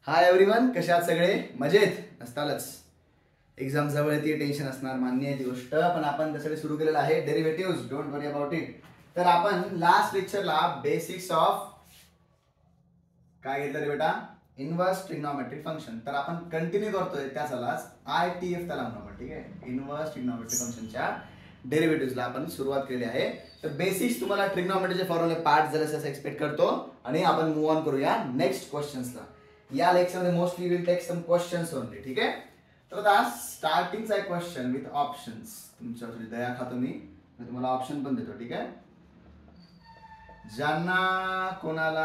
Hi everyone, कसे आहात सगळे? मजेत असतालच. एक्झाम जवळ येते, टेन्शन असणार, मान्य आहे ती गोष्ट, पण आपण त्यासाठी सुरू केलेलं आहे derivatives. Don't worry about it. तर आपण लास्ट लेक्चरला बेसिक्स ऑफ काय घेतलं रे बेटा? Inverse trigonometric function. तर आपण कंटिन्यू करतोय त्याचालाच ITF त्याला म्हणू आपण, ठीक आहे? इनव्हर्स ट्रिग्नोमेट्रिक फंक्शनच्या डेरिव्हेटिव्हजला आपण सुरुवात केली आहे. तर बेसिक्स तुम्हाला ट्रिग्नोमेट्रीचे फॉर्म्युले पार्ट जरा असं एक्सपेक्ट करतो आणि आपण मूव्ह ऑन करूया नेक्स्ट क्वेश्चन्सला. या लेक्चरमध्ये mostly will take some questions only, ठीक आहे? तर आता स्टार्टिंगचा एक क्वेश्चन विथ ऑप्शन्स. तुमच्यासाठी दया खातो मी तुम्हाला ऑप्शन पण देतो, ठीक आहे? ज्यांना कोणाला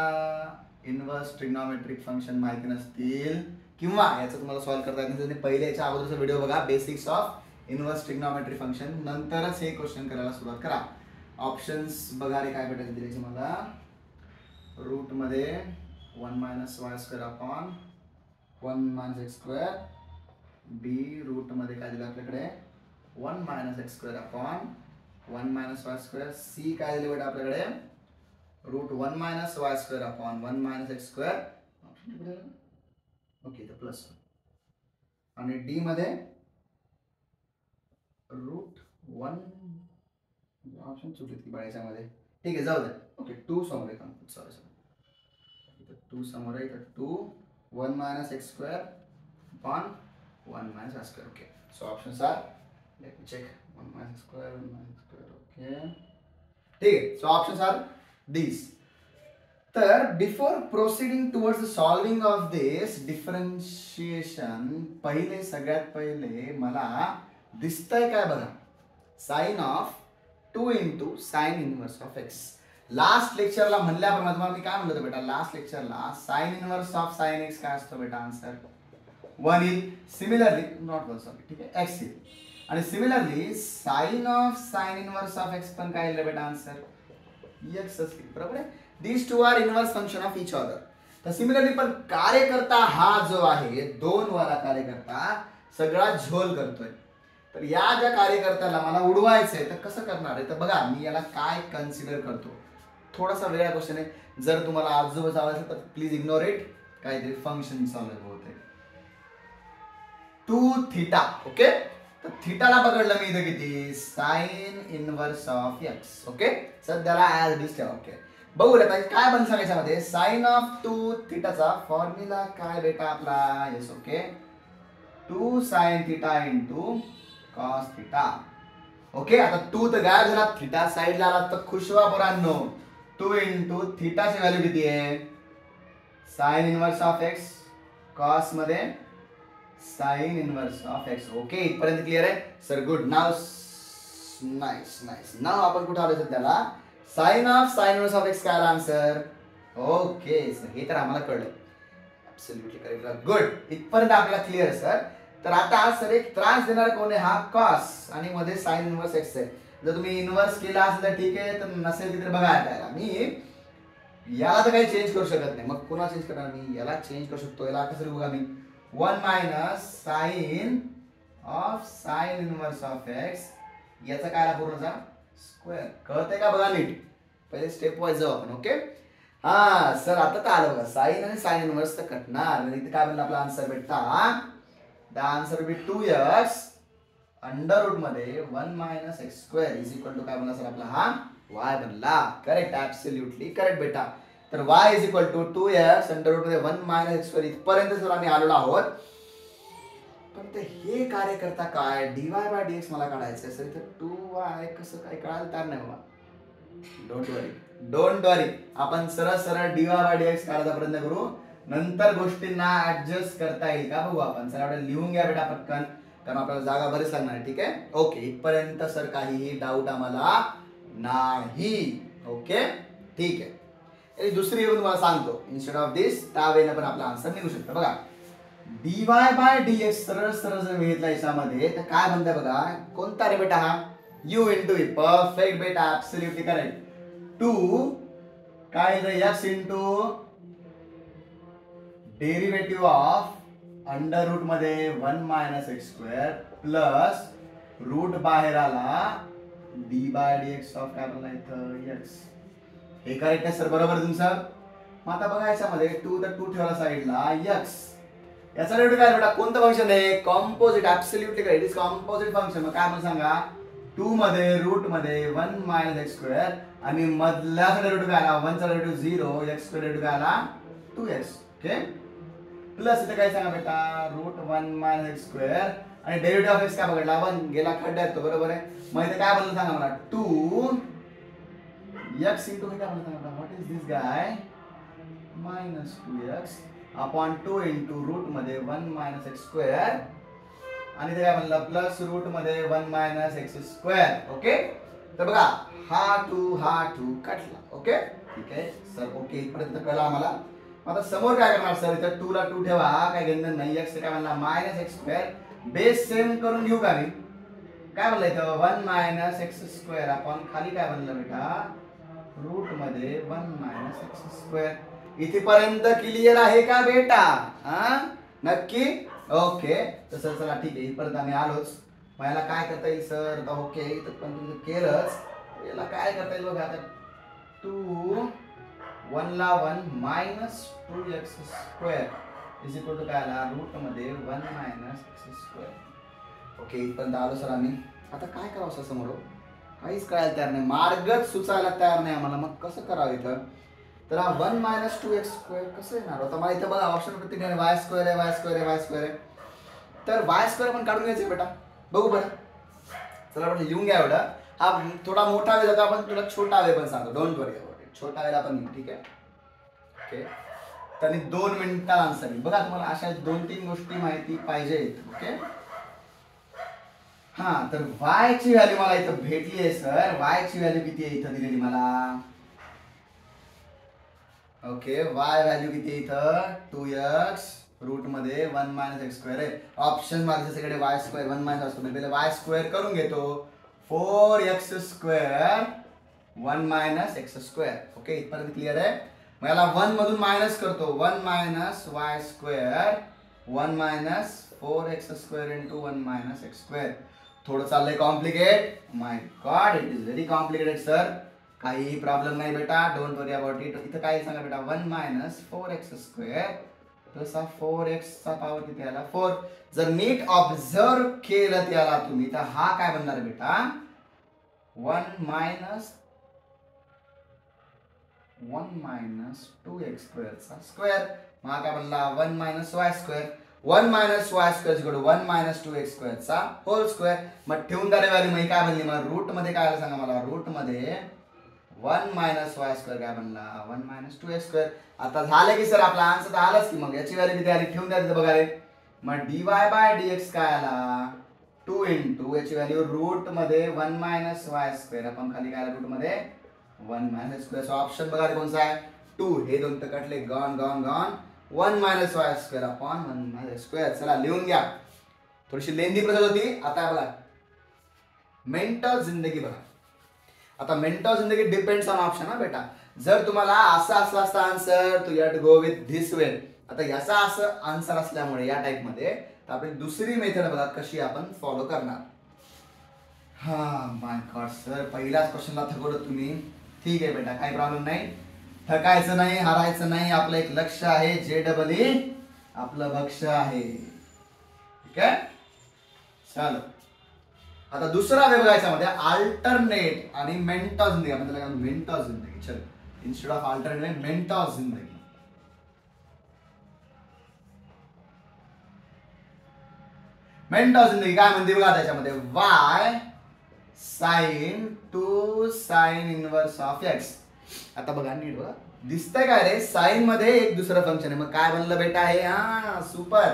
इनव्हर्स ट्रिग्नोमेट्रिक फंक्शन माहिती नसतील किंवा याचं तुम्हाला सॉल्व्ह करता येत नसेल, पहिले याच्या अगोदरचा व्हिडिओ बघा, basics of inverse trigonometric function, नंतरच हे क्वेश्चन करायला सुरुवात करा. ऑप्शन्स बघा रे, काय भेटायचे दिले मला. रूट मध्ये 1 minus y square upon 1 minus x square. B root मध्ये काय दिलं आपल्याकडे? 1 minus x square upon 1 minus y square. C काय दिले बेटा आपल्याकडे? Root 1 minus y square upon 1 minus x square. Okay, तर प्लस. आणि डी मध्ये रूट 1. ऑप्शन चुकली की बाळाच्या मध्ये, ठीक आहे, जाऊ दे. ओके, 2 समोर आहे. सॉरी सॉरी, 2 समोर आहे. तर 2 1 minus x square upon 1 minus y square. Okay, so options are, let me check. 1 minus square 1 minus square. Okay, ठीक आहे. So options are these. तर before proceeding towards solving of this differentiation, पहिले सगळ्यात पहिले मला दिसतंय काय बघा, sine of 2 into sine inverse of x. Last लेक्चरला म्हणल्याप्रमाणे तुम्हाला मी काय म्हणलं होतं बेटा? लास्ट लेक्चरला sine inverse of sine x काय असतो बेटा? आन्सर 1 येईल. सिमिलरली नॉट 1 सॉरी, ठीक आहे, एक्स येईल. आणि similarly sine of sine inverse of x पण काय येईल बेटा? आन्सर एक्स असतील, बरोबर आहे. These two are inverse function of each other. तर सिमिलरली पण कार्यकर्ता हा जो आहे 2 वाला कार्यकर्ता सगळा झोल करतोय. तर या ज्या कार्यकर्त्याला मला उडवायचंय, तर कसं करणार आहे? तर बघा, मी याला काय कन्सिडर करतो. थोडासा वेगळा क्वेश्चन आहे. जर तुम्हाला आजोबा असेल तर प्लीज इग्नोर इट. काहीतरी फंक्शन सॉल्व्ह होते 2 थीटा. ओके, तर थीटाला पकडलं मी इथं किती? Sign inverse of x. Okay, सध्याला ऍज इट इज ठेवा. ओके, बघूया काय बनतं सांगायच्यामध्ये. साइन ऑफ 2 थीटाचा फॉर्म्युला काय बेटा आपला? Yes, okay, 2 sine theta into cos theta. Okay, आता 2 तर गायब झाला, थीटा साइडला आला, तर खुश व्हा पोरांनो. 2 इंटू थीटाची व्हॅल्यू किती आहे? Sine inverse of x, cos मध्ये sine inverse of x. Okay, इथपर्यंत क्लिअर आहे सर? गुड. नाव नाईस नाईस. नाव आपण कुठे आलो त्याला? Sine of sine inverse of x काय आन्सर? ओके सर, हे तर आम्हाला कळलं. Absolutely correct. गुड, इथपर्यंत आपल्याला क्लिअर सर. तर आता सर एक त्रास देणार कोण आहे? हा कॉस आणि मध्ये साइन इनवर्स एक्स आहे. जर तुम्ही इनवर्स केला असेल तर ठीक आहे, तर नसेल तर बघा. याला मी याला तर काही चेंज करू शकत नाही. मग पुन्हा चेंज करणार मी? याला चेंज करू शकतो. याला कसं बघा, मी 1 minus sine of sine inverse of x, याचा काय पूर्णचा स्क्वेअर. कळतंय का बघा नीट? पहिले स्टेप वाईज जाऊ आपण. ओके, हा सर, आता तर आलं बघा. साइन आणि साइन इनवर्स तर कटणार. इथे काय बनला आपला आन्सर बेटा? The answer will be 2x under root मध्ये 1 minus x square is equal to काय बनला सर आपला? हा y बनला. करेक्ट, ऍब्सोल्युटली करेक्ट बेटा. तर y is equal to 2x under root मध्ये 1 मायनस एक्स स्क्वेअर. इथपर्यंत जर आम्ही आलेलो आहोत. पण ते हे कार्य करता काय? dy बाय dx मला काढायचं आहे सर. इथे 2y कसं काय कळायला तयार नाही बाबा. डोंट वरी, आपण सरळ सरळ dy बाय dx काढायचा प्रयत्न करू. नंतर गोष्टींना ऍडजस्ट करता येईल का बघू आपण. सर आपण लिहून घ्या बेटा पटकन, कारण आपल्याला जागा बरीच लागणार आहे. ठीक आहे, ओके, इथपर्यंत सर काहीही डाऊट आम्हाला नाही. ओके, ठीक आहे. दुसरी येऊन तुम्हाला सांगतो. इन्स्टेड ऑफ दिस त्यावेळेला पण आपला आन्सर निघू शकतो. बघा, dy बाय dx सरळ सरळ जर घेतला याच्यामध्ये तर काय म्हणताय बघा? कोणता रे बेटा? हा u इंटू v. परफेक्ट बेटा, ऍब्सोल्युटली करेक्ट. 2 काय x into derivative of under root मध्ये 1 minus x square plus root बाहेर आला डी बाय dx ऑफ काय बनला इथं x. हे करेक्ट आहे सर, बरोबर तुमचं. मग आता बघा याच्यामध्ये 2 तर 2 ठेवला साईडला, x याचा डेरिव्हेटिव्ह काय बेटा कोणतं फंक्शन आहे कॉम्पोजिट ऍब्सोल्युटली काय इट इज कॉम्पोजिट फंक्शन मग काय म्हणून सांगा 2 मध्ये रूट मध्ये 1 मायनस एक्स स्क्वेअर आणि मधल्याचा डेरिव्हेटिव्ह काय आला 1 चा डेरिव्हेटिव्ह 0 एक्स स्क्वेअर डेरिव्हेटिव्ह काय आला 2x ओके प्लस इथे काय सांगा बेटा रूट 1 मायनस एक्स स्क्वेअर आणि डेरिव्हेटिव्ह ऑफ एक्स काय बघितला 1 गेला खड्ड्यात तो बरोबर आहे मग इथे काय बनलं सांगा मला 2 x into काय बनलं सांगा what is this guy minus 2x upon 2 into root मध्ये 1 minus x square आणि ते काय म्हणलं प्लस रूट मध्ये 1 minus x square ओके तर बघा हा 2 कटला ओके ठीक आहे सर ओके इथपर्यंत कळलं आम्हाला आता समोर काय करणार सर इथं 2 ला 2 ठेवा काय घेणं नाही x काय म्हणला minus x square base same करून घेऊ का मी काय म्हणलं इथं 1 minus x square अपॉन खाली काय म्हणलं बेटा रूट मध्ये 1 minus x square इथेपर्यंत क्लिअर आहे का बेटा हा नक्की ओके तर सर चला ठीक आहे इथपर्यंत आम्ही आलोच मग याला काय करता येईल सर ओके इथं पण तुम्ही केलंच याला काय करता येईल बघा आता 2 1 ला 1 minus 2x square is equal to काय आला रूट मध्ये 1 minus x square ओके इथपर्यंत आलो सर आम्ही आता काय करावं सर समोर काहीच कळायला तयार नाही मार्गच सुचायला तयार नाही आम्हाला मग कसं करावं इथं तर हा 1 minus 2x square कसं येणार होता मला इथं बघा ऑप्शन प्रत्येक y square आहे y square आहे y square आहे तर y square पण काढून घ्यायचं बेटा बघू बरं चला आपण लिहून घ्या एवढं हा थोडा मोठा वेळ जातो आपण तुला छोटा वेळ पण सांगतो डोंट वरी अबाउट इट छोटा वेळ आपण ठीक आहे ओके तर 2 मिनिटात आन्सर बघा तुम्हाला अशा 2-3 गोष्टी माहिती पाहिजेत ओके हा तर y ची व्हॅल्यू मला इथं भेटली आहे सर y ची व्हॅल्यू किती आहे इथं दिलेली मला ओके y व्हॅल्यू किती इथं 2x रूट मध्ये 1 minus x square आहे ऑप्शन मध्ये सगळे y square 1 minus असतो म्हणजे y square करून घेतो 4x square 1 minus x square okay इथपर्यंत क्लिअर आहे मग याला 1 मधून मायनस करतो 1 minus y square 1 minus 4x square into 1 minus x square थोडं चाललंय complicate my God it is very complicated sir काही प्रॉब्लेम नाही बेटा डोंट वरी अबाउट इट इथं काय सांगा बेटा 1 minus 4x square plus 4x चा पॉवर किती आला 4 जर नीट ऑब्झर्व केलं त्याला तुम्ही तर हा काय बनणार आहे बेटा 1 minus 2x square चा स्क्वेअर मग हा काय बनला 1 minus y square 1 minus y square equal to 1 minus 2x square चा होल स्क्वेअर मग ठेवून द्या रे व्हॅल्यू मग काय बनली मग रूट मध्ये काय आलं सांगा मला रूट मध्ये 1 minus y square काय बनला 1 minus 2x square आता झालं की सर आपला आन्सर तर आलाच की मग याची व्हॅल्यू किती आली ठेवून द्या तिथं बघा रे मग dy by dx काय आला 2 into याची व्हॅल्यू रूट मध्ये 1 minus y square आपण खाली काय आला रूट मध्ये 1 minus square सो ऑप्शन बघा रे कोणता आहे 2 हे दोन तर कटले gone 1 minus y square upon 1 minus square चला लिहून घ्या थोडीशी लेंदी प्रोसेस होती आता बघा मेंटल जिंदगी बघा आता मेंटल जिंदगी डिपेंड्स ऑन ऑप्शन हा बेटा जर तुम्हाला असा असला आन्सर तू you have to go with this way आता याचा असं आन्सर असल्यामुळे या टाइप मध्ये तर आपली दुसरी मेथड बघा कशी आपण फॉलो करणार हा माय गॉड सर पहिल्याच क्वेश्चनला थकवलं तुम्ही ठीक आहे बेटा काही प्रॉब्लेम नाही थकायचं नाही हारायचं नाही आपलं एक लक्ष्य आहे JEE आपलं भक्ष्य आहे ठीक आहे चलो आता दुसरा वे बघायचा मध्ये अल्टरनेट आणि मेंटॉस जिंदगी आपण त्याला मेंटॉस जिंदगी चलो इन्स्टेड ऑफ अल्टरनेट मेंटॉस जिंदगी मेंटॉस जिंदगी काय म्हणते बघा त्याच्यामध्ये y sin 2 sin inverse of x आता बघा नीट बघा दिसतंय काय रे साइन मध्ये एक दुसरं फंक्शन आहे मग काय बनलं बेटा हे हा सुपर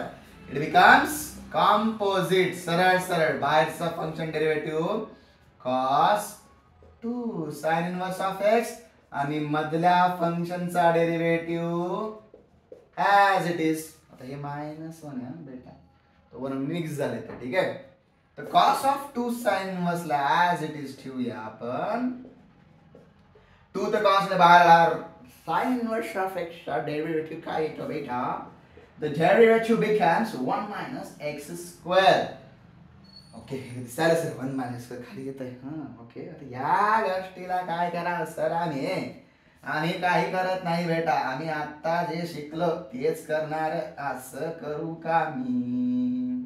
इट बिकम्स कॉम्पोजिट सरळ सरळ बाहेरचा function derivative cos 2 sin inverse of x आणि मधल्या फंक्शनचा डेरिव्हेटिव्ह ऍज इट इज आता हे -1 आहे बेटा तो वन मिक्स झाले तर ठीक आहे तर cos of 2 sin इनवर्स ला ऍज इट इज ठेवूया आपण 2 तर cos ने बाहेर आला sin inverse of x चा डेरिव्हेटिव्ह काय येतो बेटा the derivative becomes 1 minus x square okay दिसायला सर 1 minus square खाली येतंय हां ओके आता या गोष्टीला काय करा सर आम्ही आणि काही करत नाही बेटा, आम्ही आता जे शिकलो तेच करणार. असं करू का मी?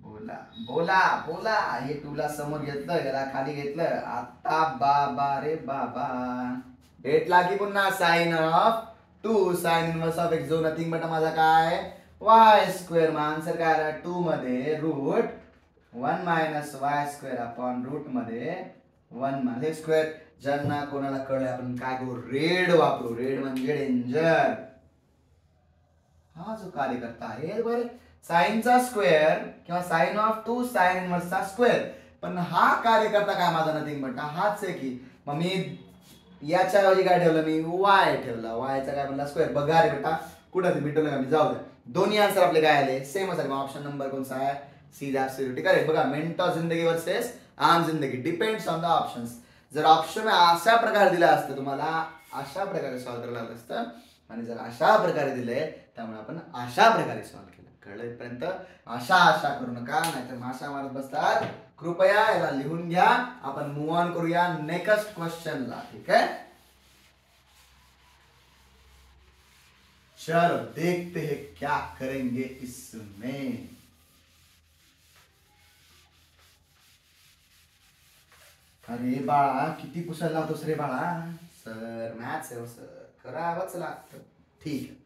बोला बोला बोला. हे टूला समोर घेतलं, याला खाली घेतलं. आता बाबा रे बाबा, भेटला की पुन्हा sine of 2 sine inverse of x, जो नथिंग बट माझा काय वाय स्क्वेअर. मग आन्सर काय आला 2 मध्ये root 1 minus y square upon root मध्ये 1 मध्ये स्क्वेअर. ज्यांना कोणाला कळलं आपण काय करू, रेड वापरू. रेड म्हणजे डेंजर. हा जो कार्यकर्ता आहे बरं, साइनचा स्क्वेअर किंवा साइन ऑफ 2 साइन इनवर्सचा स्क्वेअर. पण हा कार्यकर्ता काय माझा नथिंग बट हाच आहे की. मग मी याच्या ऐवजी काय ठेवलं, मी वाय ठेवला. वायचा काय म्हणला स्क्वेअर. बघा रे बेटा कुठं भेटलं का मी, जाऊ द्या. दोन्ही आन्सर आपले काय आले सेमच आले. ऑप्शन नंबर कोणता आहे, सी इज ॲब्सोल्युटली करेक्ट. बघा मेंटॉ जिंदगी वर्सेस आम जिंदगी, डिपेंड्स ऑन द ऑप्शन्स. जर ऑप्शन अशा प्रकारे दिलं असतं तुम्हाला, अशा प्रकारे सॉल्व्ह करायला लागलं असतं. आणि जर अशा प्रकारे दिले त्यामुळे आपण अशा प्रकारे सॉल्व्ह केलं. कळलं इथपर्यंत? आशा करू नका, नाहीतर माशा मारत बसतात. कृपया याला लिहून घ्या. आपण मूव ऑन करूया नेक्स्ट क्वेश्चनला. ठीक आहे, चलो देखते हैं क्या करेंगे इसमें. अरे बाळा किती पुसायला लावतोस रे बाळा. सर मॅथ्स आहे सर, करावंच लागतं. ठीक आहे,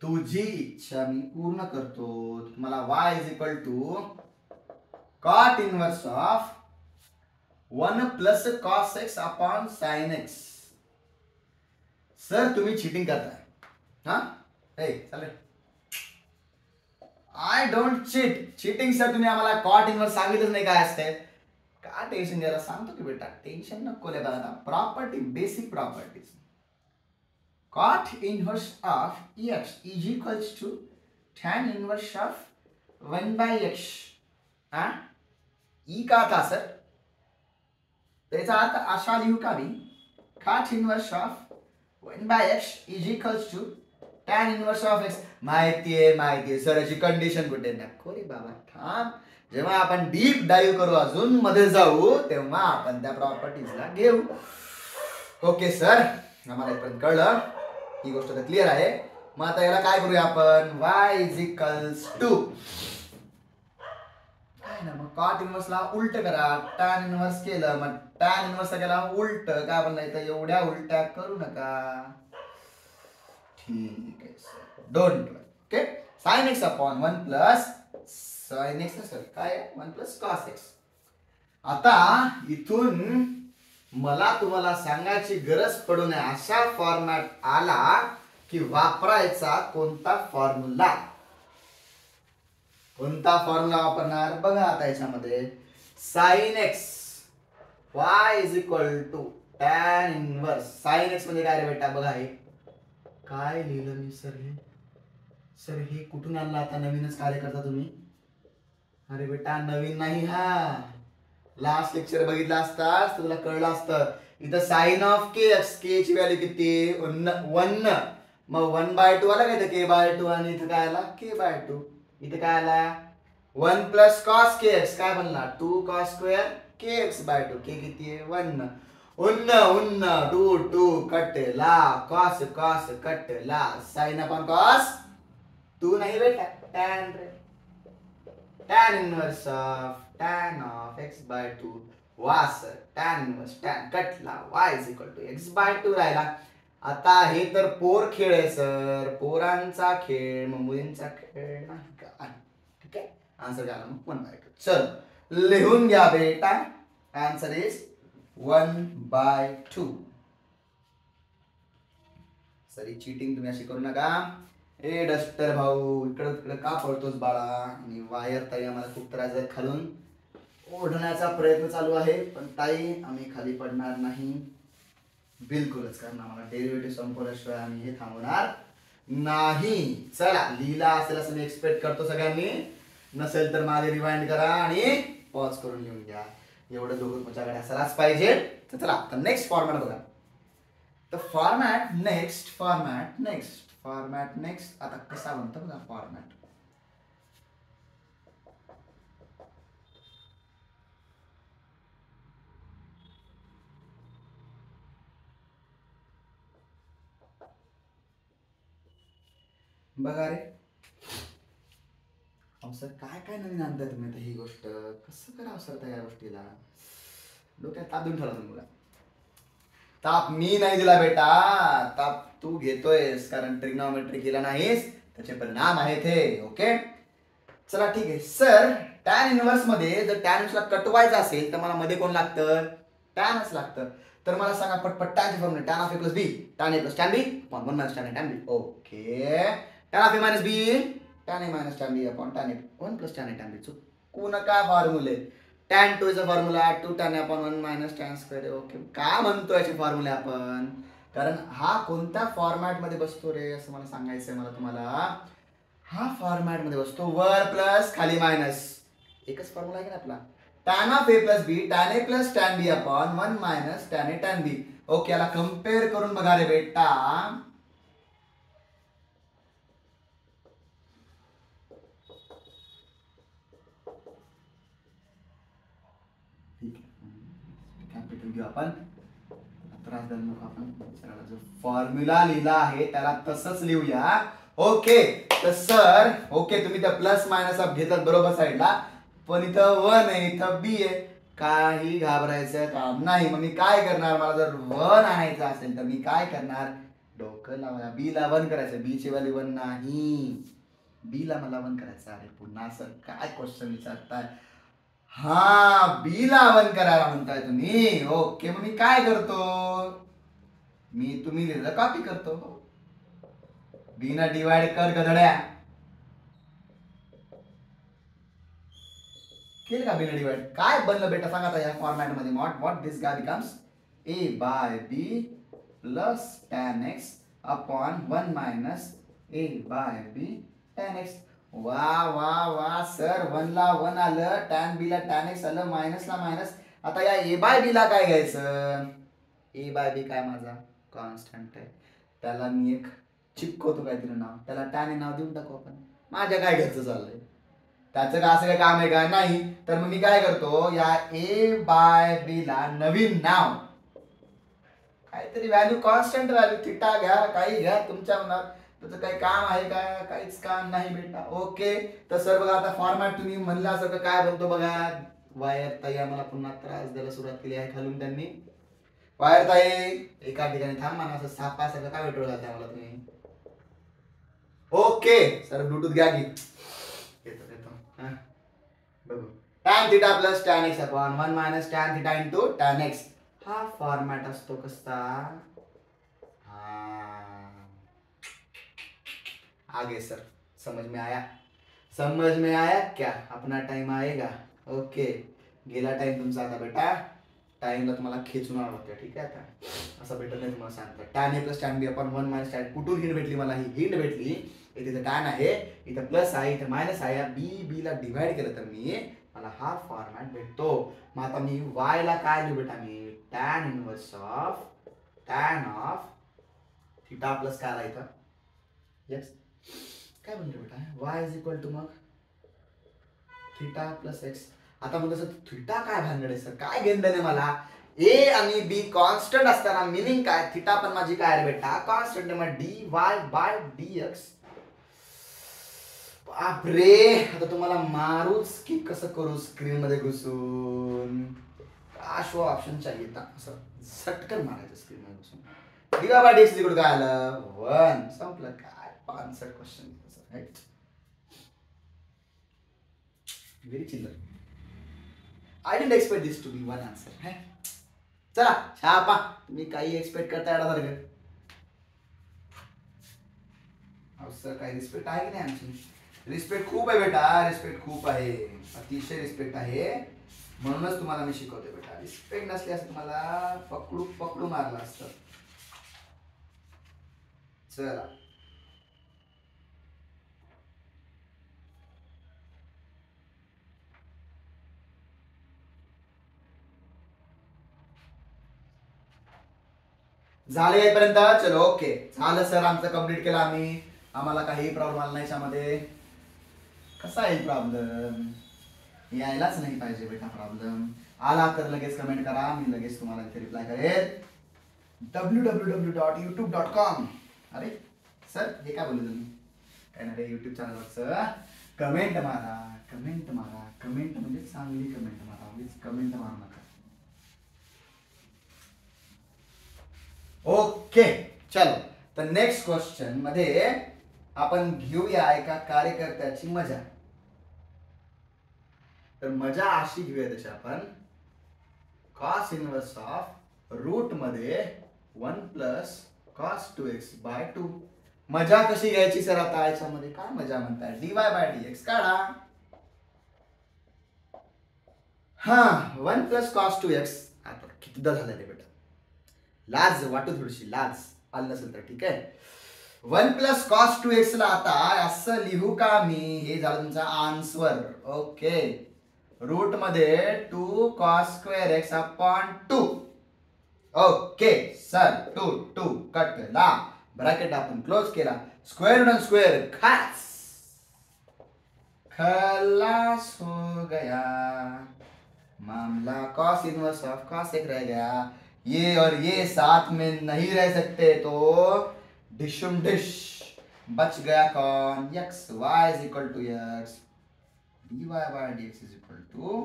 तुझी इच्छा मी पूर्ण करतो. तुम्हाला y is equal to cot inverse of 1 plus cos x upon sine x. Sir तुम्ही चिटिंग करताय. हा चालेल, I don't cheat. Cheating sir तुम्ही आम्हाला कॉट इनवर्स सांगितलंच नाही काय असते. का टेन्शन घ्यायला सांगतो की बेटा, टेन्शन नको ले. बघा property, basic properties. Cot inverse of x is equals to tan inverse of 1 by x. हा ई का था सर, त्याचा अर्थ असा लिहू का मी, cot inverse of 1 by x is equals to tan inverse of x. माहितीये सर, याची कंडिशन कुठे. नको रे बाबा थांब, जेव्हा आपण डीप डाईव्ह करू, अजून मध्ये जाऊ, तेव्हा आपण त्या प्रॉपर्टीजला घेऊ. ओके सर, आम्हाला इथपर्यंत कळलं, ही गोष्ट तर क्लिअर आहे. मग आता याला काय करूया आपण, y इज इक्वल्स टू काय ना, मग कॉट इनवर्सला उलट करा. टॅन इनवर्स केलं, मग टॅन इनवर्सला केला उलट. काय म्हणलं, एवढ्या उलट्या करू नका. ठीक आहे sir, don't worry. Okay, sine x upon 1 plus sign x sir काय 1 प्लस कॉस एक्स. आता इथून मला तुम्हाला सांगायची गरज पडू नये अशा फॉर्मॅट आला की वापरायचा कोणता फॉर्म्युला. कोणता फॉर्म्युला वापरणार बघा. आता याच्यामध्ये sine x y is equal to tan inverse. Sine x म्हणजे काय रे बेटा, बघा हे काय लिहिलं मी सर. सर हे कुठून आणलं, आता नवीनच कार्य करता तुम्ही. अरे बेटा नवीन नाही, हा लास्ट लेक्चर बघितला असतास तुला कळलं असतं. इथं साइन ऑफ के एक्स, के ची व्हॅल्यू किती 1. मग 1/2 आला का इथं k/2, आणि इथं काय आला k/2. इथं काय आला 1 प्लस कॉस के एक्स, काय बनला 2 कॉस स्क्वेअर kx/2. के किती आहे 1. उन्न 2 कटला, कॉस कॉस कटला, साइन अपॉन कॉस 2 नाही बेटा, टॅन रे. Tan inverse of tan of x/2 was tan inverse tan कटला y is equal to x/2 राहिला. आता हे तर पोर खेळ आहे सर, पोरांचा खेळ, मग मुलींचा खेळ नाही का. ठीक आहे, आन्सर झाला मग 1/2. चल लिहून घ्या बेटा, आन्सर इज 1/2. सरी चीटिंग तुम्ही अशी करू नका. ए डस्टर भाऊ, इकडं तिकडं का पळतोस बाळा. आणि वायर ताई आम्हाला खूप त्रास आहे, खालून ओढण्याचा प्रयत्न चालू आहे, पण ताई आम्ही खाली पडणार नाही बिलकुलच, कारण आम्हाला डेरिव्हेटिव्ह संपवल्याशिवाय आम्ही हे थांबवणार नाही. चला लिहिला असेल असं मी एक्सपेक्ट करतो सगळ्यांनी, नसेल तर मागे रिवाइंड करा आणि पॉज करून लिहून घ्या. एवढं दोघं तुमच्याकडे असायलाच पाहिजे. तर चला आता नेक्स्ट फॉर्मॅट बघा. तर फॉर्मॅट नेक्स्ट आता कसा बनतो बघा फॉर्मॅट. बघा रे, सर काय काय नवीन आणताय तुम्ही आता ही गोष्ट, कसं करावं सर या गोष्टीला, डोक्यात ताप देऊन ठेवला तुम्ही. ताप मी नाही दिला बेटा, ताप तू घेतोयस कारण ट्रिग्नॉमेट्री केला नाहीस, त्याचे परिणाम आहेत हे. ओके चला ठीक आहे सर. टॅन इनव्हर्स मध्ये जर टॅन इनव्हर्सला कटवायचं असेल तर मला मध्ये कोण लागतं, टॅनच लागतं. तर मला सांगा पटपट टॅनची formula, tan of A plus B tan A plus tan B upon 1 minus tan A tan B. Okay tan of A minus B tan A minus tan B upon tan A 1 plus tan A tan B. चुकू नका फॉर्म्युले. Tan 2 is formula 2 tan A upon 1 minus tan square. Okay का म्हणतो याचे फॉर्म्युले आपण, कारण हा कोणत्या फॉर्मॅट मध्ये बसतो रे असं मला सांगायचंय मला तुम्हाला. हा फॉर्मॅट मध्ये बसतो वर प्लस खाली मायनस, एकच फॉर्म्युला आहे ना आपला, tan of A plus B tan A plus tan B upon 1 minus tan A tan B. Okay याला कम्पेअर करून बघा रे बेटा. ठीक आहे कॅपिटल घेऊ आपण, त्रास द्यायला नको आपण. जो फॉर्म्युला लिहिला आहे त्याला तसंच लिहूया. ओके तर सर ओके तुम्ही त्या प्लस मायनस ऑफ घेतलं बरोबर साईडला, पण इथं 1 आहे इथं बी आहे, काही घाबरायचं काम नाही. मग मी काय करणार, मला जर 1 आणायचं असेल तर मी काय करणार, डोकं लावा, बी ला 1 करायचं, बी ची व्हॅल्यू 1 नाही, बी ला मला 1 करायचं. अरे पुन्हा सर काय क्वेश्चन विचारताय, हा बी ला 1 करायला म्हणताय तुम्ही. ओके मग मी काय करतो, मी तुम्ही लिहिलं कॉपी करतो, बी ना डिवाइड कर गधड्या. केलं का बी ना डिवाइड, काय बनलं बेटा सांगा आता या फॉर्मॅट मध्ये. What this guy becomes a by b plus tan x upon 1 minus a by b tan x. वा वा वा सर 1 ला 1 आलं, टॅन बी ला टॅन एक्स आलं, मायनस ला मायनस. आता या ए बाय बी ला काय घ्यायचं, ए बाय बी काय माझा कॉन्स्टंट आहे, त्याला मी एक चिपकवतो काहीतरी नाव, त्याला टॅन ए नाव देऊन टाकू आपण. माझ्या काय घ्यायचं चाललंय, त्याचं का असं काही काम आहे का, नाही. तर मग मी काय करतो, या ए बाय बी ला नवीन नाव काहीतरी व्हॅल्यू, कॉन्स्टंट व्हॅल्यू थिटा घ्या, काही घ्या तुमच्या मनात, त्याचं काही काम आहे का, काहीच काम नाही बेटा. ओके तर सर बघा आता फॉर्मॅट तुम्ही म्हणल्यासारखं काय बनतो बघा. वायर ताई आम्हाला पुन्हा त्रास द्यायला सुरुवात केली आहे खालून त्यांनी. वायर ताई एका ठिकाणी थांब, मला असं सापासारखं काय वेटोळ घालताय मला तुम्ही. ओके सर ब्लूटूथ घ्या की, बघू tan theta plus tan x upon 1 minus tan theta into tan x. हा फॉर्मॅट असतो कसा, आगे सर समझ में आया, समझ में आया क्या, अपना टाइम आएगा. ओके गेला टाइम तुमचा आता बेटा, टाइमला तुम्हाला खेचून आवडतं. ठीक आहे आता असं भेटत नाही तुम्हाला सांगतो. Tan A plus tan B upon 1 minus tan, कुठून हिंड भेटली मला, ही हिंड भेटली, इथे टॅन आहे, इथं प्लस आहे, इथं मायनस आहे, बी ला डिवाइड केलं तर मी मला हा फॉर्मॅट भेटतो. मग आता मी वाय ला काय लिहू बेटा, मी tan inverse of tan of theta plus काय आला इथं, यस काय म्हणतो बेटा, वाय इज इक्वल टू मग थिटा प्लस एक्स. आता मग तसं थिटा काय भानगड आहे सर, काय घेणं देणे मला, ए आणि बी कॉन्स्टंट असताना मिनिंग काय, थिटा पण माझी काय आहे बेटा कॉन्स्टंट, मग D y by d x. बापरे आता तुम्हाला मारूच की कसं करू स्क्रीन मध्ये घुसून, शो ऑप्शन चाहिए था, असं झटकन मारायचं स्क्रीन मध्ये घुसून. D by d x equal काय आलं 1, संपलं. काय 65 क्वेश्चन, राईट, व्हेरी चिल्लर. I didn't expect this to be one answer. चला छापा, तुम्ही काही एक्सपेक्ट करता येणार सर, काही रिस्पेक्ट आहे की नाही आमची, रिस्पेक्ट खूप आहे बेटा, रिस्पेक्ट खूप आहे, अतिशय रिस्पेक्ट आहे, म्हणूनच तुम्हाला मी शिकवते बेटा. रिस्पेक्ट नसल्यास तुम्हाला पकडू पकडू मारलं असतं. चला झाले येईपर्यंत, चलो ओके झालं सर, आमचं कम्प्लीट केलं आम्ही, आम्हाला काही प्रॉब्लेम आला नाही याच्यामध्ये. कसा येईल प्रॉब्लेम, यायलाच नाही पाहिजे बेटा प्रॉब्लेम. आला तर लगेच कमेंट करा, मी लगेच तुम्हाला इथे रिप्लाय करेल. www.youtube.com. अरे सर हे काय बोलले तुम्ही, काय ना रे युट्यूब चॅनलवरचं कमेंट मारा, कमेंट मारा, कमेंट म्हणजे चांगली कमेंट मारा, उगीच कमेंट मारू नका. ओके चलो, तर नेक्स्ट क्वेश्चन मध्ये आपण घेऊया एका कार्यकर्त्याची मजा. तर मजा अशी घेऊया त्याची आपण कॉस इनवर्स ऑफ रूट मध्ये 1 प्लस कॉस 2x बाय 2. मजा कशी घ्यायची सर आता याच्यामध्ये काय मजा म्हणताय? dy बाय dx काढा. हा 1 प्लस कॉस 2x आता कितीदा झालं रे बेटा? लाज वाटू थोडीशी, लाज आलं नसेल तर ठीक आहे. 1 प्लस कॉस 2x ला आता असं लिहू का मी? हे झालं तुमचा आन्सर. ओके, रूट मध्ये 2 cos square x upon 2. Okay sir, 2 cut केला, ब्रॅकेट आपण क्लोज केला, स्क्वेअर रूट स्क्वेअर खास खलास हो गया मामला. कॉस इनवर्स ऑफ कॉस एक रह गया, ये और ये साथ में नहीं रह सकते, तो डिशुम डिश बच गया कौन? x. y is equal to x, dy by dx is equal to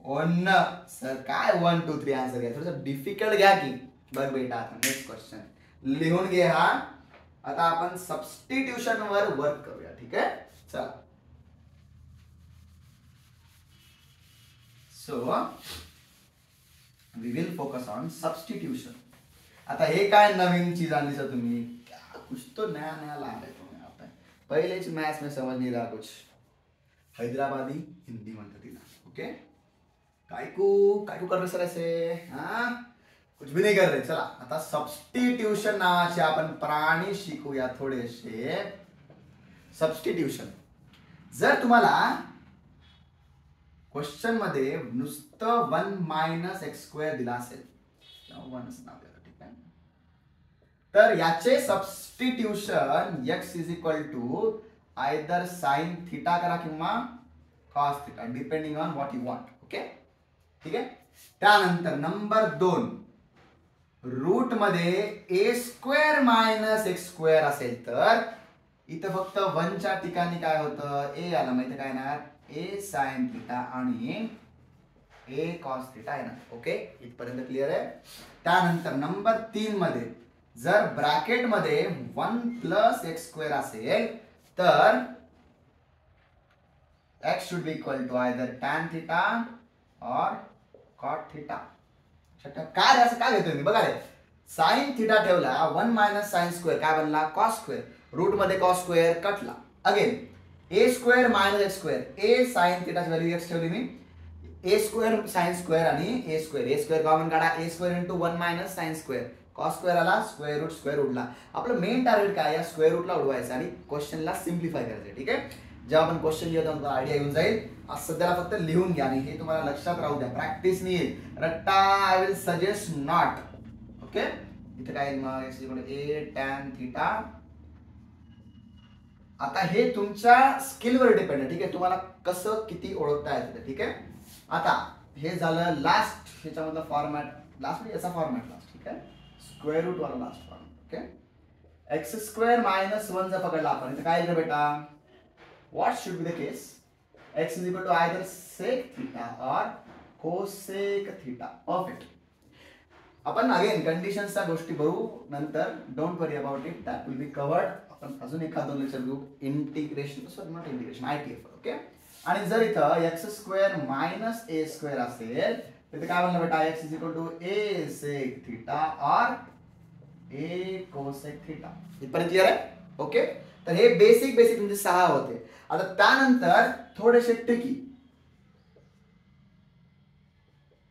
1. Sir काय 1 2 3 आन्सर घ्या, थोडं डिफिकल्ट घ्या की. बघ बेटा आता नेक्स्ट क्वेश्चन लिहून घे हा. आता आपण सबस्टिट्यूशन वर वर्क करूया, ठीक आहे. चला, so we will focus on substitution. आता हे काय नवीन चीज आणली सर तुम्ही? क्या कुछ तो नया नया ला रहे तुम्हें आता है. पहिलेच मैथ्स में समझ नहीं रहा कुछ. हैदराबादी हिंदी म्हणतात तिला. ओके, कायकू कर रहे सर ऐसे? हाँ, कुछ भी नहीं कर रहे. चला आता सबस्टिट्यूशन नावाचे आपण प्राणी शिकूया थोडेसे. सबस्टिट्यूशन जर तुम्हाला क्वेश्चन मध्ये नुसतं 1 मायनस एक्स स्क्वेअर दिला असेल, ठीक आहे, तर याचे substitution x is equal to either sine theta करा किंवा cos theta, depending on what you want. Okay, ठीक आहे. त्यानंतर नंबर 2, रूट मध्ये a square minus x square असेल तर इथं फक्त 1 च्या ठिकाणी काय होतं? ए आलं, माहिती काय ना? ए साइन थीटा आणि ए कॉस थीटा येणार. ओके, इथपर्यंत क्लिअर आहे. त्यानंतर नंबर 3 मध्ये जर ब्रॅकेट मध्ये 1 प्लस एक्स स्क्वेअर असेल तर x should be equal to either tan theta or cot theta. काय असं काय घेतोय मी? बघा रे, साइन थीटा ठेवला, 1 मायनस साइन स्क्वेअर काय बनला? Cos square. रूट मध्ये कॉस स्क्वेअर कटला. Again a square minus x square, a sine थीटाची व्हॅल्यू x ठेवली मी, ए स्क्वेअर साइन स्क्वेअर आणि ए स्क्वेअर कॉमन काढा. A square into 1 minus sine square, cos square आला, स्क्वेअर रूट उडला. आपलं मेन टार्गेट काय? या स्क्वेअर रूटला उडवायचं आणि क्वेश्चनला सिम्प्लिफाय करायचं. ठीक आहे, जेव्हा आपण क्वेश्चन लिहितो तुम्हाला आयडिया येऊन जाईल. आज सध्याला फक्त लिहून घ्या आणि हे तुम्हाला लक्षात राहू द्या, प्रॅक्टिस नाही येईल. रट्टा I will suggest not. Okay, इथे काय मग x equal to a tan theta. आता हे तुमच्या स्किलवर डिपेंड आहे. ठीक आहे, तुम्हाला कसं किती ओळखता येतं. ठीक आहे, आता हे झालं लास्ट ह्याच्यामधला फॉर्मॅट, लास्ट म्हणजे याचा फॉर्मॅट लास्ट. ठीक आहे, स्क्वेअर रूट वाला last format. Okay, x square minus 1 जर पकडला आपण, इथे काय येतं बेटा? What should be the case? X is equal to either sec theta or cosec theta. Perfect. आपण अगेन कंडिशन्सच्या गोष्टी बघू नंतर. Don't worry about it, that will be covered. आपण अजून एखादं लेक्चर घेऊ integration, sorry not integration, ITF. Okay, आणि जर इथं x square minus a square असेल तर काय बनलं बेटा? x is equal to a sec theta or a cosec theta. इथपर्यंत क्लिअर आहे? ओके, तर हे बेसिक म्हणजे 6 होते. आता त्यानंतर थोडेसे tricky.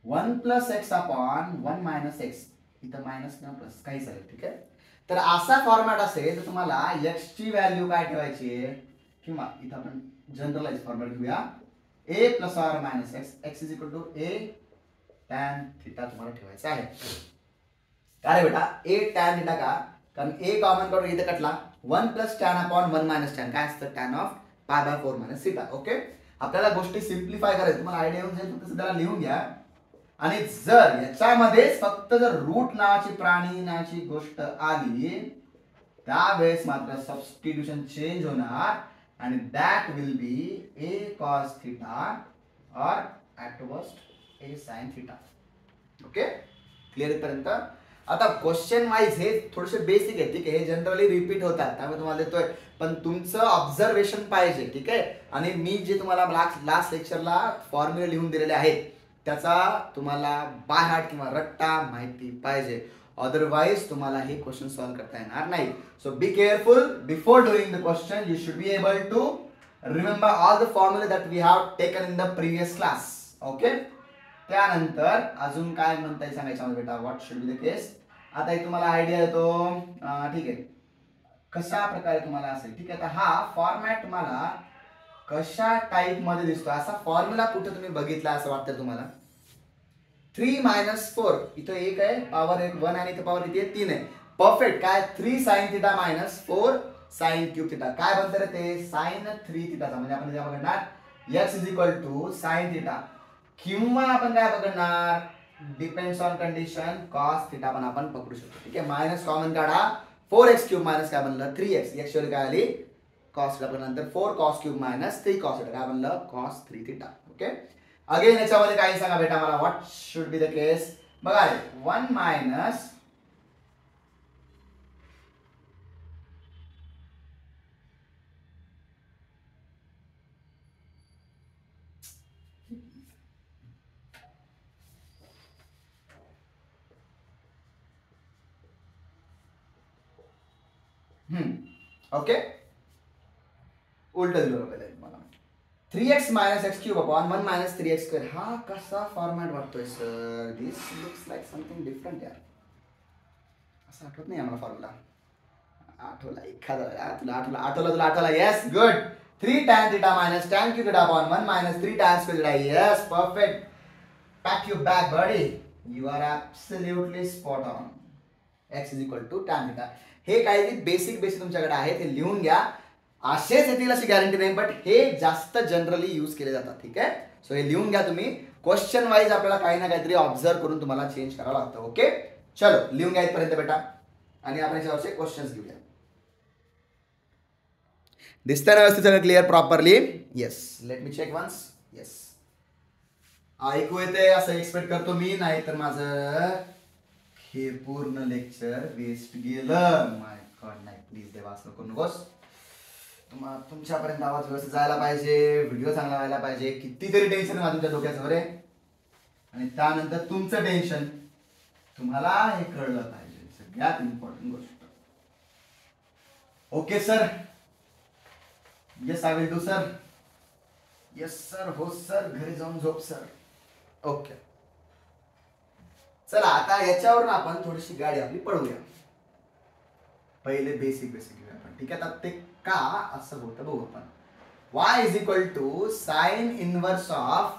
1 plus x upon 1 minus x, इथं मायनस किंवा प्लस काही चालेल. ठीक आहे, तर असा फॉर्मॅट असेल तर तुम्हाला x ची व्हॅल्यू काय ठेवायची आहे? किंवा इथं आपण जनरलाइज फॉर्मॅट घेऊया, a plus or minus x, x is equal to a tan theta तुम्हाला ठेवायचा आहे. काय रे बेटा? a tan थीटा का? कारण a कॉमन काढून इथे कटला. 1 plus tan upon 1 minus tan काय असतं? Tan of pi by 4 minus theta. Okay, आपल्याला गोष्टी सिम्प्लिफाय करायचं, तुम्हाला आयडिया येऊन जाईल. फक्त त्याला लिहून घ्या. आणि जर याच्यामध्ये फक्त जर रूट नावाची प्राणी नावाची गोष्ट आली त्यावेळेस मात्र सबस्टिट्यूशन चेंज होणार आणि that will be a cos theta or at worst a sine theta. Okay, clear इथपर्यंत. आता क्वेश्चन वाईज हे थोडेसे बेसिक आहे, ठीक आहे, हे जनरली रिपीट होतात त्यामुळे तुम्हाला देतोय, पण तुमचं ऑब्झर्वेशन पाहिजे, ठीक आहे. आणि मी जे तुम्हाला लास्ट लेक्चरला फॉर्म्युला लिहून दिलेले आहेत त्याचा तुम्हाला बाय हार्ट किंवा रट्टा माहिती पाहिजे, अदरवाइज तुम्हाला हे क्वेश्चन सॉल्व्ह करता येणार नाही. So be careful before doing the question. You should be able to remember all the formula that we have taken in the previous class. Okay, त्यानंतर अजून काय म्हणता येईल सांगायचं मला बेटा, what should be the case. आता एक तुम्हाला आयडिया येतो, ठीक आहे, कशा प्रकारे तुम्हाला असेल, ठीक आहे. आता हा फॉर्मॅट तुम्हाला कशा टाइप मध्ये दिसतो, असा फॉर्म्युला कुठे तुम्ही बघितला असं वाटतं तुम्हाला? 3 - 4 इथं 1 आहे, पॉवर 1 आणि इथं पॉवर किती आहे? 3 आहे. परफेक्ट. काय 3 sin theta -4 sin cube theta काय बनतं रे ते? sin 3 थिटाचा. म्हणजे आपण काय बघणार x sin थिटा, किंवा आपण काय बघणार depends on condition cos theta पण आपण पकडू शकतो, ठीक आहे. मायनस कॉमन काढा, 4x क्यूब मायनस काय बनलं 3x, x वेळी काय आली cos थिटा, पण नंतर 4 cos क्यूब -3 cos थिटा काय बनलं cos 3 थिटा. ओके, अगेन याच्यामध्ये काही सांगा बेटा मला, व्हॉट शुड बी द केस. बघा 1 मायनस ओके, उलट दिलं पहिले मला 3x - x cube upon 1 - 3x square. हा कसा फॉर्मॅट वाटतोय सर? दिस लुक्स लाईक समथिंग डिफरंट यार. असं आठवत नाही आम्हाला फॉर्म्युला. आठवला एखादा, तुला आठवला. Yes, good. 3 tan theta minus tan cube theta upon 1 - 3 tan square theta. Yes, perfect. Pack your bag buddy. You are absolutely spot on. x tan theta. हे काही बेसिक तुमच्याकडे आहे, ते लिहून घ्या. असेच येतील अशी गॅरंटी नाही, बट हे जास्त जनरली यूज केले जातात, ठीक आहे. सो हे लिहून घ्या तुम्ही. क्वेश्चन वाईज आपल्याला काही ना काहीतरी ऑब्झर्व करून तुम्हाला चेंज करावं लागतं. ओके, चलो लिहून घ्या इथपर्यंत बेटा, आणि आपण याच्यावरचे क्वेश्चन्स घेऊया. दिसतंय ना व्यवस्थित सगळं clear properly? Yes, let me check once. Yes, ऐकू येते असं एक्सपेक्ट करतो मी, नाही तर माझं हे पूर्ण लेक्चर वेस्ट गेलं. माय गॉड, नाही प्लीज देवा असं करू नकोस. तुमच्यापर्यंत आवाज व्यवस्थित जायला पाहिजे, व्हिडिओ चांगला व्हायला पाहिजे. कितीतरी टेन्शन आहे तुमच्या डोक्यासमोर आहे, आणि त्यानंतर तुमचं टेन्शन तुम्हाला हे कळलं पाहिजे, सगळ्यात इम्पॉर्टंट गोष्ट. Okay sir, yes I will do sir. Yes sir, हो सर, घरी जाऊन झोप सर. ओके, चला आता याच्यावरून आपण थोडीशी गाडी आपली पळवूया. पहिले बेसिक घेऊया आपण, ठीक आहे. आता ते का असं होतं बघू आपण. y sin inverse of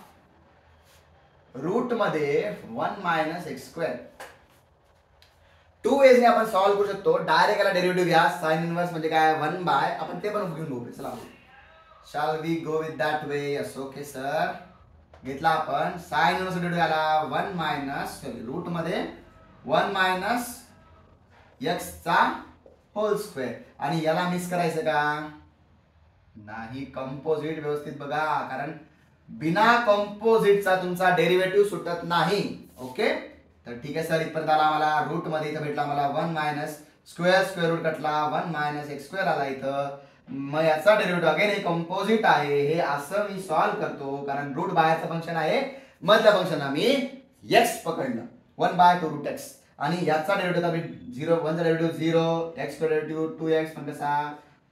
root मध्ये 1 - x स्क्वेअर. 2 ways ने आपण सॉल्व्ह करू शकतो. डायरेक्ट याला डेरिव्हेटिव्ह घ्या. साइन इनवर्स म्हणजे काय 1 बाय, आपण ते पण घेऊन बघू. चला, shall we go with that way? Yes, okay sir. घेतला आपण साइन इनवर्स डेरिव्हेटिव्ह आला 1 - रूट मध्ये 1 - x चा होल स्क्वेअर. आणि याला मिस करायचं का नाही? कंपोजिट व्यवस्थित बघा, कारण बिना कंपोजिटचा तुमचा डेरिव्हेटिव्ह सुटत नाही. ओके, तर ठीक आहे सर, इथपर्यंत आला आम्हाला. रूट मध्ये इथं भेटला मला 1 - स्क्वेअर रूट कटला 1 - x स्क्वेअर आला इथं. मग याचा डेरिव्हेटिव्ह अगेन हे कंपोजिट आहे. हे असं मी सॉल्व्ह करतो कारण रूट बाहेरचं फंक्शन आहे, मधल्या फंक्शनला मी x पकडलं 1/2 रूट x. आणि याचा डेरिव्हेटिव्ह आम्ही 0, 1 चा डेरिव्हेटिव्ह 0, x चा डेरिव्हेटिव्ह 2x पण कसा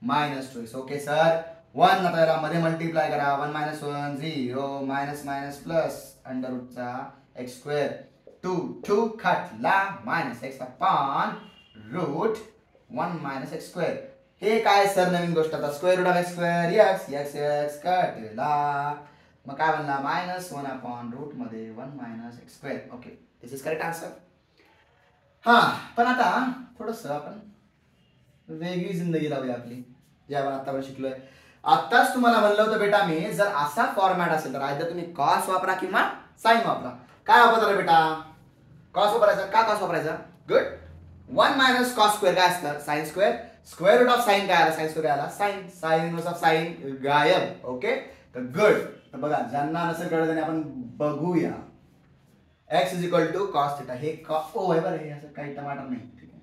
-2x. ओके सर, 1 आता याला मध्ये मल्टिप्लाय करा. 1 - 1 0 मायनस प्लस अंडर रूटचा x स्क्वेअर 2 खटला -x upon root 1 - x square. हे काय सर नवीन गोष्ट? आता square root of x square x कटला, मग काय बनला -1 अपॉन रूट मध्ये 1 - x square. Okay, this is correct answer. हा, पण आता थोडस आपण वेगळी जिंदगी लावूया आपली, जे आपण आतापर्यंत शिकलोय. आताच तुम्हाला म्हणलं होतं बेटा मी, जर असा फॉर्मॅट असेल तर आयदर तुम्ही कॉस वापरा किंवा साइन वापरा. काय वापरता बेटा? कॉस वापरायचा. का कॉस वापरायचा? गुड. 1 - cos स्क्वेअर काय असतं? Sine square. Square root of sine काय आला, साईन स्क्वेअर आला sine, sine inverse of sine गायब. ओके, तर गुड. तर बघा ज्यांना नसेल कळलं त्यांनी आपण बघूया. x is equal to cos theta. हे ओ आहे बरं, हे असं काही टमाटर नाही. ठीक आहे,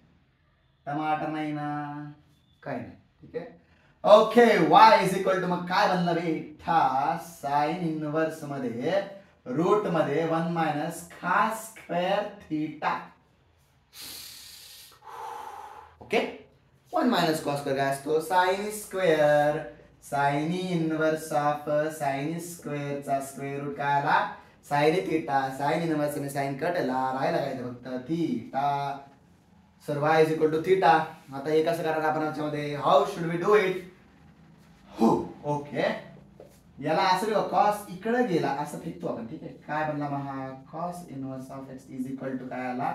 टमाटर नाही ना, काय नाही. ठीक आहे, okay. y is equal to मग काय बनलं बेटा, साइन इनवर्स मध्ये रूट मध्ये 1 minus cos square theta. Okay, 1 minus cos square काय असतो, sine square. Sine inverse of sine square चा स्क्वेअर रूट काय आला, साइन थिटा. साइन इनवर्स ने साइन कटला, राहिला काय फक्त theta. Sir y is equal to theta. आता हे कसं करणार आपण याच्यामध्ये, how should we do it. हो, ओके. याला असं कॉस इकडे गेला असं फेकतो आपण. ठीक आहे, काय बनला मग हा, cos inverse of x is equal to काय आला,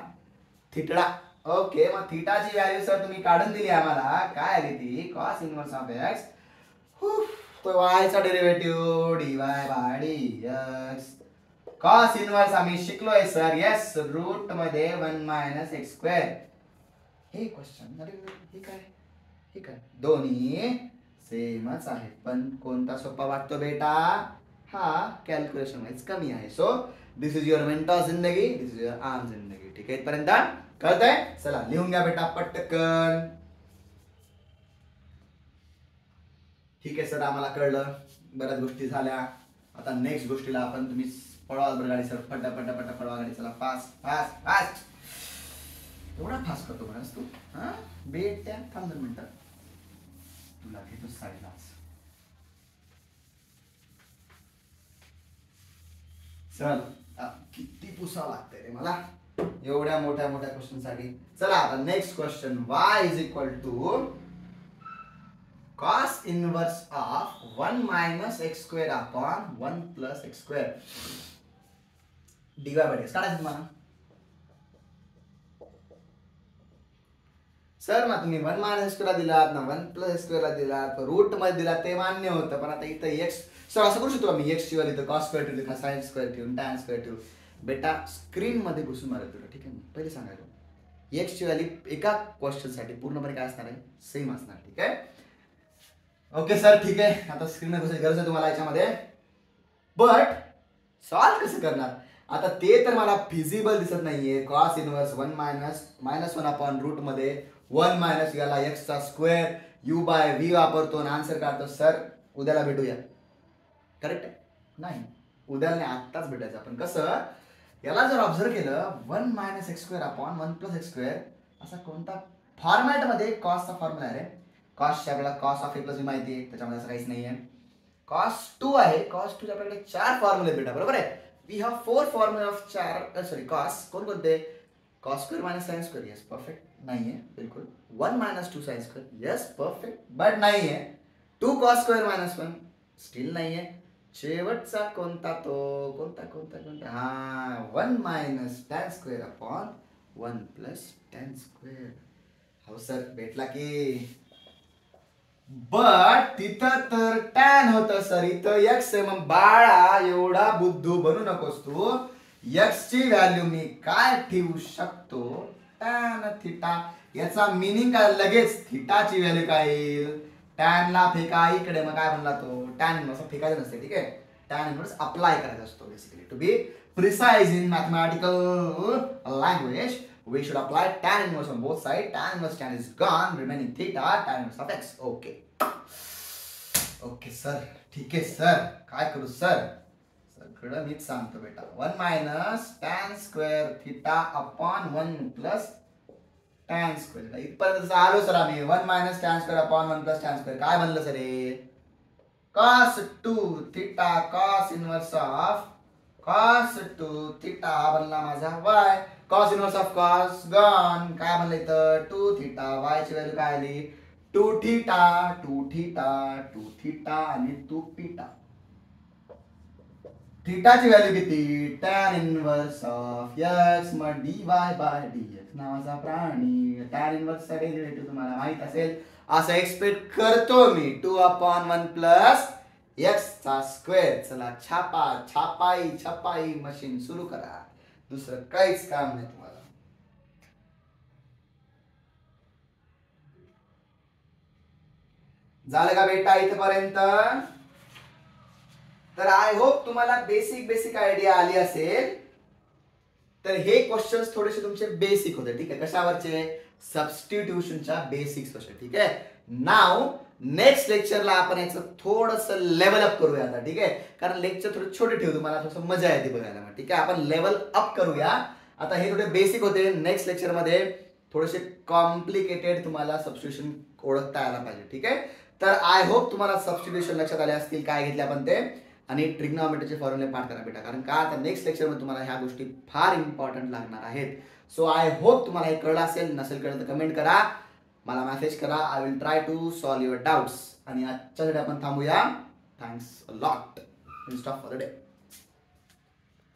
थिटा. ओके, मग थिटाची व्हॅल्यू सर तुम्ही काढून दिली आम्हाला, काय आली ती, कॉस इनवर्स ऑफ x. तो y चा derivative dy by dx. Cos inverse आम्ही शिकलोय सर, येस, रूट मध्ये 1 मायनस एक्स स्क्वेअर. हे क्वेश्चन, अरे हे काय, हे काय, दोन्ही सेमच आहे, पण कोणता सोपा वाटतो बेटा, हा कॅल्क्युलेशन वाईज कमी आहे. So this is your mentor जिंदगी, दिस इज युअर आम जिंदगी. ठीक आहे, इथपर्यंत कळतंय. चला लिहून घ्या बेटा पटकन. ठीक आहे सर, आम्हाला कळलं, बऱ्याच गोष्टी झाल्या. आता नेक्स्ट गोष्टीला आपण तुम्ही पळवाल बरं गाडी सर, पटा पळवा गाडी. चला फास्ट फास्ट फास्ट. एवढा फास्ट करतो म्हणस तू, हा बेट्या, थांब 2 मिनिटं, तुला घेतो साईडलाच. चल, किती पुसावं लागतंय रे मला एवढ्या मोठ्या मोठ्या क्वेश्चन साठी. चला आता next question, y is equal to cos inverse of 1 minus x square upon 1 plus x square dy by dx. काढायचं तुम्हाला सर, ना तुम्ही 1 मायनस स्क्वेअर दिलात ना 1 प्लस स्क्वेअरला दिलात, रूट मध्ये दिलात, ते मान्य होतं. पण आता इथं x, सर असं करू शकतो आम्ही, x ची व्हॅल्यू इथं cos स्क्वेअर ठेवली, साइन स्क्वेअर ठेवून, टॅन स्क्वेअर ठेवून. बेटा स्क्रीन मध्ये घुसून मारत तुला. ठीक आहे, पहिले सांगायला x ची व्हॅल्यू एका क्वेश्चन साठी पूर्णपणे काय असणार आहे, सेम असणार. ठीक आहे, ओके सर, ठीक आहे. आता स्क्रीन घुसायची गरज आहे तुम्हाला याच्यामध्ये, बट सॉल्व कसं करणार आता ते तर मला फिजिबल दिसत नाहीये. Cos inverse 1 minus 1 upon root मध्ये 1 मायनस याला x चा स्क्वेअर, u बाय v वापरतो आणि आन्सर काढतो. सर उद्याला भेटूया, करेक्ट आहे, नाही उद्याला नाही, आत्ताच भेटायचं आपण. कसं, याला जर ऑब्झर्व केलं 1 minus x square upon 1 plus x square, असा कोणता फॉर्मॅट मध्ये कॉसचा फॉर्म्युला आहे रे. कॉसच्या आपल्याला कॉस ऑफ ए प्लस बी माहिती आहे, त्याच्यामध्ये असं काहीच नाहीये. कॉस 2 आहे, कॉस 2 आपल्याकडे 4 फॉर्म्युले भेटा, बरोबर आहे. We have 4 formula of 4, sorry cos कोणते, cos square minus sine square, yes perfect, नाहीये बिलकुल. 1 minus 2 sine square, yes perfect, but नाहीये. 2 कॉस स्क्वेअर मायनस 1, स्टील नाहीये. शेवटचा कोणता, तो कोणता, हा 1 minus tan square upon 1 plus tan square. हो सर, भेटला की. बट तिथं तर टॅन होतं सर, इथं एक्स आहे. मग बाळा एवढा बुद्धू बनू नकोस तू. एक्स ची व्हॅल्यू मी काय ठेवू शकतो, टॅन थिटा. याचा मिनिंग काय, लगेच थिटाची व्हॅल्यू काय येईल, टॅन ला फेका इकडे. मग काय म्हणला तो, टॅन इनवर्स फेकायचं नसते. ठीक आहे, टॅन इनवर्स अप्लाय करायचा असतो basically. To be precise in mathematical language, we should apply tan inverse on both sides. Tan inverse tan is gone, remaining theta, tan inverse of x. Okay. Okay sir, ठीक आहे sir, काय करू sir, सगळं मीच सांगतो बेटा. 1 minus tan square theta upon 1 plus tan square. इथपर्यंत आलो सर आम्ही. 1 minus tan square upon 1 plus tan square काय बनलं सर हे, cos 2 theta cos inverse of cos 2 theta हा बनला माझा y. cos inverse of cos gone, काय बनलं इथं 2 थिटा. y ची व्हॅल्यू काय आली 2 थिटा, 2 थिटा, 2 थिटा आणि 2 पिटा. थिटाची व्हॅल्यू किती, tan इनवर्स ऑफ x मग dy बाय dx नावाचा प्राणी. tan इनवर्स चा डेरिव्हेटिव्ह तुम्हाला माहित असेल, असं एक्सपेक्ट करतो मी. 2 अपॉन 1 प्लस x चा स्क्वेअर. चला छापाई मशीन सुरू करा, दुसरं काहीच काम नाही तुम्हाला. झालं का बेटा इथपर्यंत? तर आय होप तुम्हाला बेसिक आयडिया आली असेल. तर हे क्वेश्चन्स थोडेसे तुमचे बेसिक होते. ठीक आहे, कशावरचे? सबस्टिट्यूशनच्या बेसिक्स वरचे. ठीक आहे. नाव नेक्स्ट लेक्चरला आपण याचं थोडस लेवल अप करूया आता. ठीक आहे, कारण लेक्चर थोडे छोटे ठेवू, तुम्हाला थोडस मजा येते बघायला. ठीक आहे, आपण लेवल अप करूया. आता हे थोडे बेसिक होते. नेक्स्ट लेक्चर मध्ये थोडेसे कॉम्प्लिकेटेड तुम्हाला सबस्टिट्यूशन ओळखता आला पाहिजे. ठीक आहे, तर आय होप तुम्हाला सबस्टिट्यूशन लक्षात आले असतील, काय घेतले आपण ते, आणि ट्रिग्नॉमेट्रीचे फॉर्म्युले पाठ करा बेटा, कारण का आता नेक्स्ट लेक्चरमध्ये तुम्हाला ह्या गोष्टी फार इम्पॉर्टंट लागणार आहेत. सो आय होप तुम्हाला हे कळलं असेल. नसेल कळलं तर कमेंट करा, मला मेसेज करा. I will try to solve your doubts. आणि आजच्यासाठी आपण थांबूया. Thanks a lot. Stop for the day.